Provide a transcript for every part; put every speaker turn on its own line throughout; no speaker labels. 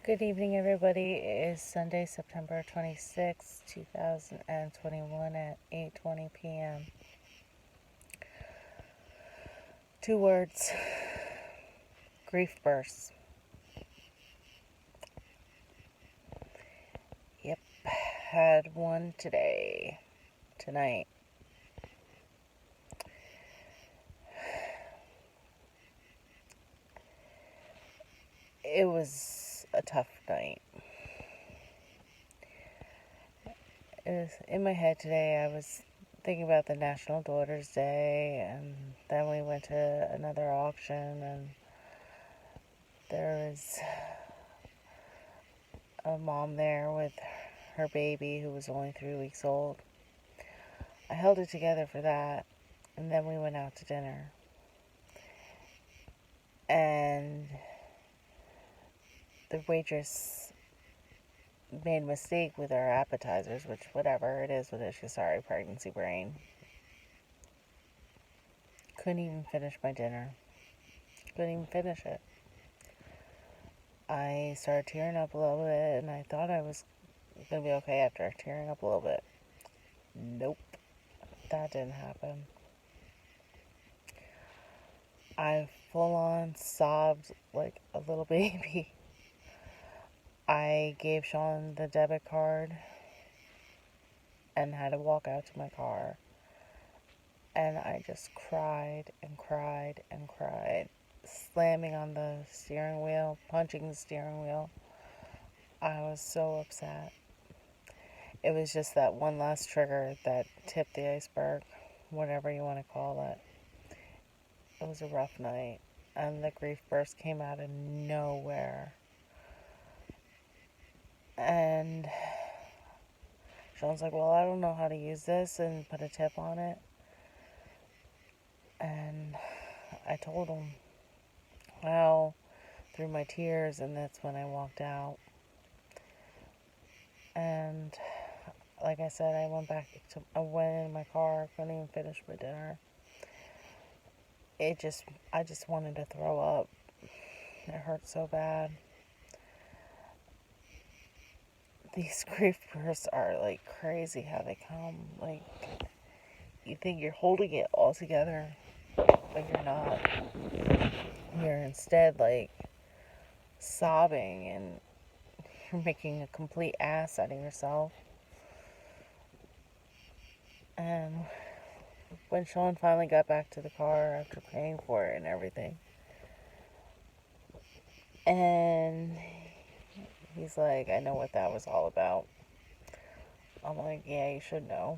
Good evening, everybody. It is Sunday, September 26, 2021 at 8:20 p.m. Two words: grief bursts. Yep, had one tonight. It was a tough night. It was in my head today. I was thinking about the National Daughters Day, and then we went to another auction, and there was a mom there with her baby who was only 3 weeks old. I held it together for that, and then we went out to dinner. And the waitress made a mistake with our appetizers, which, whatever, it is what it is. Sorry, pregnancy brain. Couldn't even finish my dinner. Couldn't even finish it. I started tearing up a little bit, and I thought I was going to be okay after tearing up a little bit. Nope, that didn't happen. I full on sobbed like a little baby. I gave Sean the debit card and had to walk out to my car. And I just cried and cried and cried, slamming on the steering wheel, punching the steering wheel. I was so upset. It was just that one last trigger that tipped the iceberg, whatever you want to call it. It was a rough night, and the grief burst came out of nowhere. And Sean's like, well, I don't know how to use this, and put a tip on it. And I told him how through my tears, and that's when I walked out. And like I said, I went in my car, couldn't even finish my dinner. I just wanted to throw up. It hurt so bad. These grief bursts are like crazy how they come. Like, you think you're holding it all together, but you're not. You're instead like sobbing, and you're making a complete ass out of yourself. And when Sean finally got back to the car after paying for it and everything, and he's like, I know what that was all about. I'm like, yeah, you should know.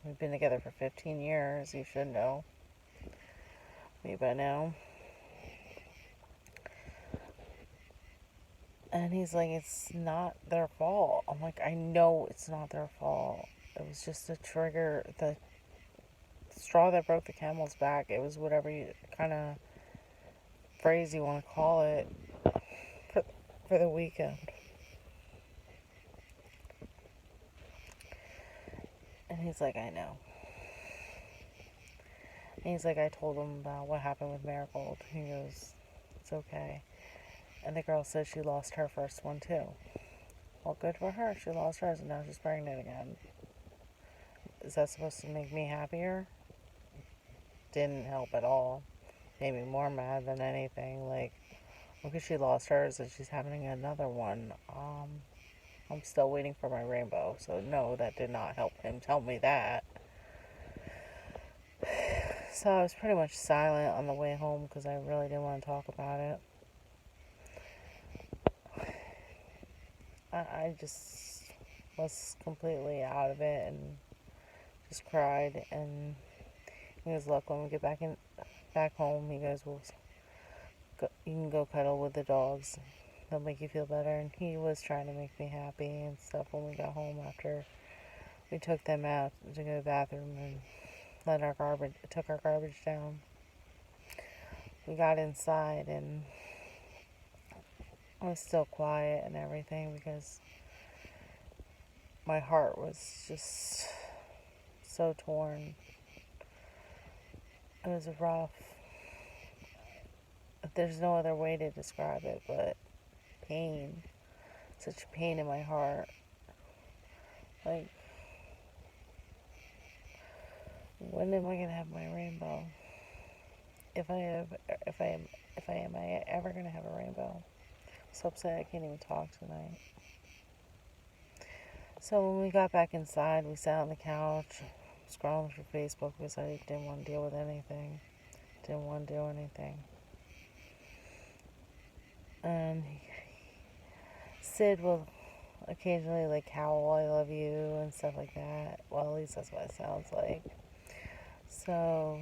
We've been together for 15 years. You should know. Me by now. And he's like, it's not their fault. I'm like, I know it's not their fault. It was just a trigger, the straw that broke the camel's back. It was whatever kind of phrase you want to call it for the weekend. And he's like, I know. And he's like, I told him about what happened with Marigold. He goes, it's okay. And the girl said she lost her first one too. Well, good for her. She lost hers and now she's pregnant again. Is that supposed to make me happier? Didn't help at all. Made me more mad than anything. Like, because she lost hers and she's having another one. I'm still waiting for my rainbow. So no, that did not help him tell me that. So I was pretty much silent on the way home because I really didn't want to talk about it. I just was completely out of it and just cried. And he goes, look, when we get back home, he goes, well, you can go cuddle with the dogs. They'll make you feel better. And he was trying to make me happy and stuff when we got home after we took them out to go to the bathroom and took our garbage down. We got inside and I was still quiet and everything because my heart was just so torn. It was rough. There's no other way to describe it, but pain. Such pain in my heart. Like, when am I gonna have my rainbow? If I am I ever gonna have a rainbow? I'm so upset I can't even talk tonight. So when we got back inside, we sat on the couch, scrolling through Facebook because I didn't want to deal with anything. Didn't want to do anything. And Sid will occasionally like howl, "I love you," and stuff like that. Well, at least that's what it sounds like. So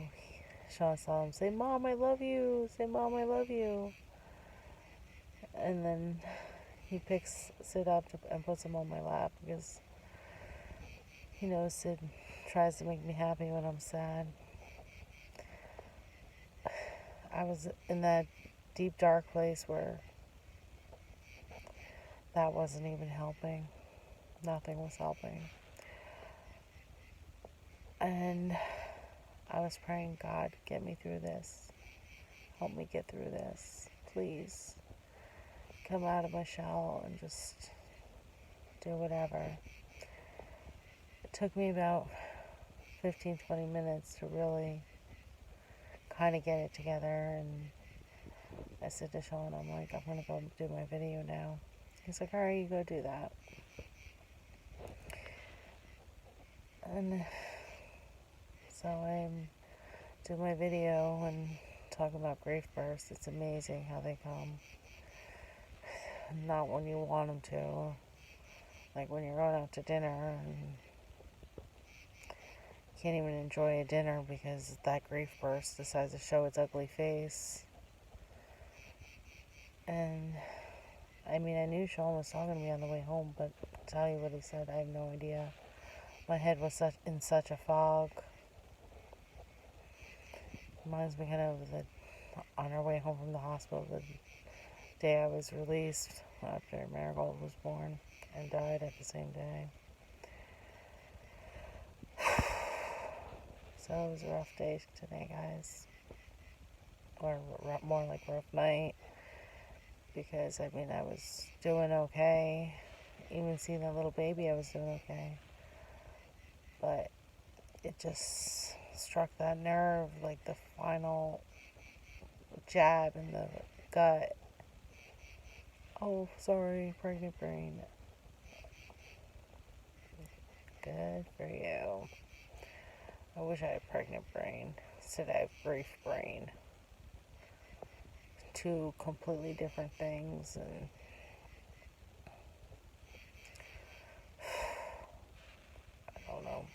Sean saw him say, "Mom, I love you. Say, Mom, I love you." And then he picks Sid up and puts him on my lap because he knows Sid tries to make me happy when I'm sad. I was in that deep, dark place where that wasn't even helping. Nothing was helping. And I was praying, God, get me through this. Help me get through this. Please. Come out of my shell and just do whatever. It took me about 15-20 minutes to really kind of get it together. And I said to Sean, I'm like, I'm going to go do my video now. He's like, all right, you go do that. And so I'm doing my video and talking about grief bursts. It's amazing how they come. Not when you want them to. Like when you're going out to dinner and you can't even enjoy a dinner because that grief burst decides to show its ugly face. And I mean, I knew Sean was talking to me on the way home, but to tell you what he said, I have no idea. My head was in such a fog. Reminds me kind of on our way home from the hospital, the day I was released after Marigold was born and died at the same day. So it was a rough day today, guys. Or more like rough night. Because, I mean, I was doing okay. Even seeing that little baby, I was doing okay. But it just struck that nerve, like the final jab in the gut. Oh, sorry, pregnant brain. Good for you. I wish I had pregnant brain. Instead, I have grief brain. Two completely different things, and I don't know.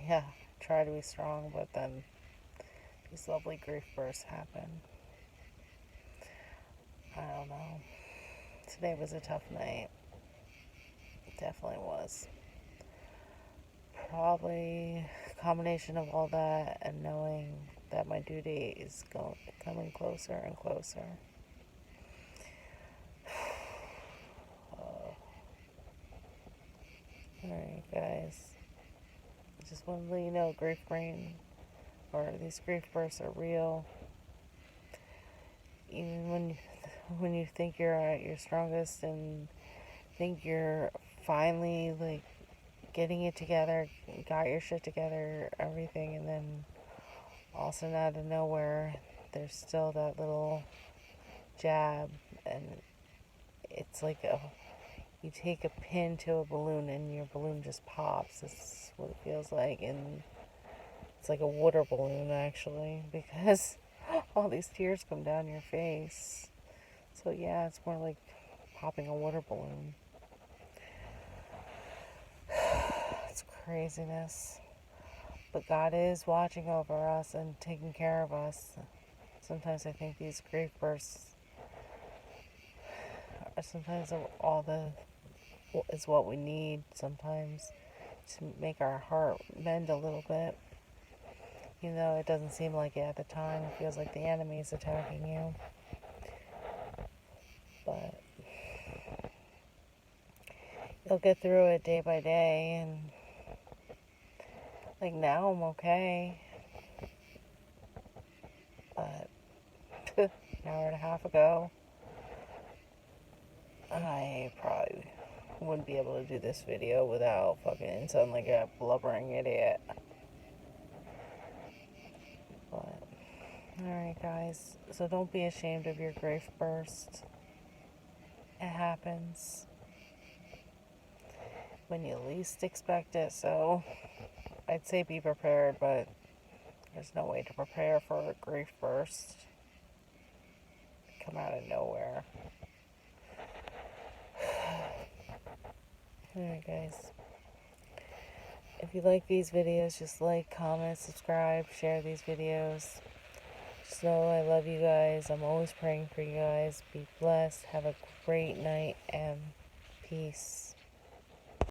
Yeah, try to be strong, but then these lovely grief bursts happen. I don't know. Today was a tough night. It definitely was. Probably a combination of all that and knowing that my due date is coming closer and closer. Alright, guys. I just want to let you know, grief brain, or these grief bursts are real. Even when you think you're at your strongest and think you're finally like getting it together, got your shit together, everything, and then all of a sudden out of nowhere, there's still that little jab, and it's like you take a pin to a balloon and your balloon just pops. That's what it feels like, and it's like a water balloon actually, because all these tears come down your face. So yeah, it's more like popping a water balloon. It's craziness. But God is watching over us and taking care of us. Sometimes I think these grief bursts are sometimes is what we need sometimes to make our heart mend a little bit. Even though it doesn't seem like it at the time, it feels like the enemy is attacking you. But you'll get through it day by day, and like now I'm okay. But an hour and a half ago. I probably wouldn't be able to do this video without fucking sounding like a blubbering idiot. But, alright guys, so don't be ashamed of your grief burst. It happens when you least expect it, so I'd say be prepared, but there's no way to prepare for a grief burst. Come out of nowhere. Alright guys, if you like these videos, just like, comment, subscribe, share these videos. Just know I love you guys. I'm always praying for you guys. Be blessed. Have a great night and peace.